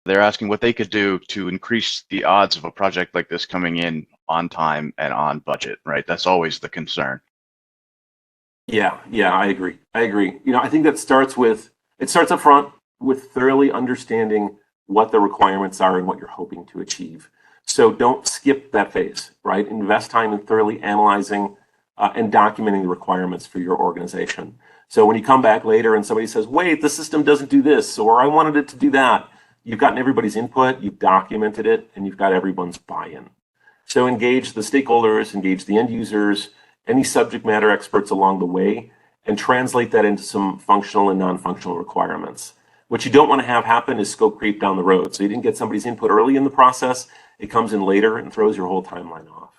They're asking what they could do to increase the odds of a project like this coming in on time and on budget, right? That's always the concern. Yeah, I agree. I think that it starts up front with thoroughly understanding what the requirements are and what you're hoping to achieve. So don't skip that phase, right? Invest time in thoroughly analyzing and documenting the requirements for your organization. So when you come back later and somebody says, wait, the system doesn't do this, or I wanted it to do that, you've gotten everybody's input, you've documented it, and you've got everyone's buy-in. So engage the stakeholders, engage the end users, any subject matter experts along the way, and translate that into some functional and non-functional requirements. What you don't want to have happen is scope creep down the road. So you didn't get somebody's input early in the process, it comes in later and throws your whole timeline off.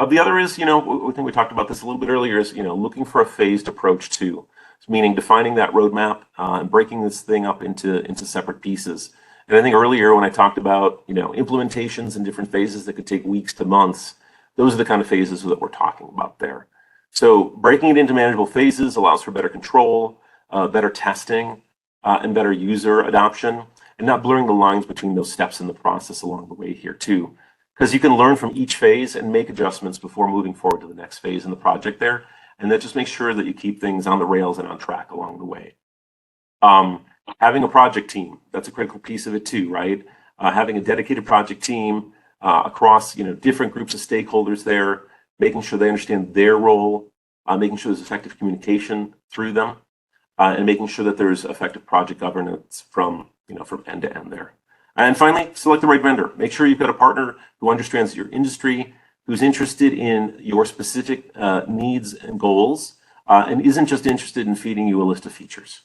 The other is, I think we talked about this a little bit earlier, is, looking for a phased approach too, meaning defining that roadmap and breaking this thing up into separate pieces. And I think earlier when I talked about, implementations in different phases that could take weeks to months, those are the kind of phases that we're talking about there. So breaking it into manageable phases allows for better control, better testing, and better user adoption, and not blurring the lines between those steps in the process along the way here too. Because you can learn from each phase and make adjustments before moving forward to the next phase in the project there. And that just makes sure that you keep things on the rails and on track along the way. Having a project team, that's a critical piece of it too, right? Having a dedicated project team across different groups of stakeholders there, making sure they understand their role, making sure there's effective communication through them, and making sure that there's effective project governance from end to end there. And finally, select the right vendor. Make sure you've got a partner who understands your industry, who's interested in your specific needs and goals, and isn't just interested in feeding you a list of features.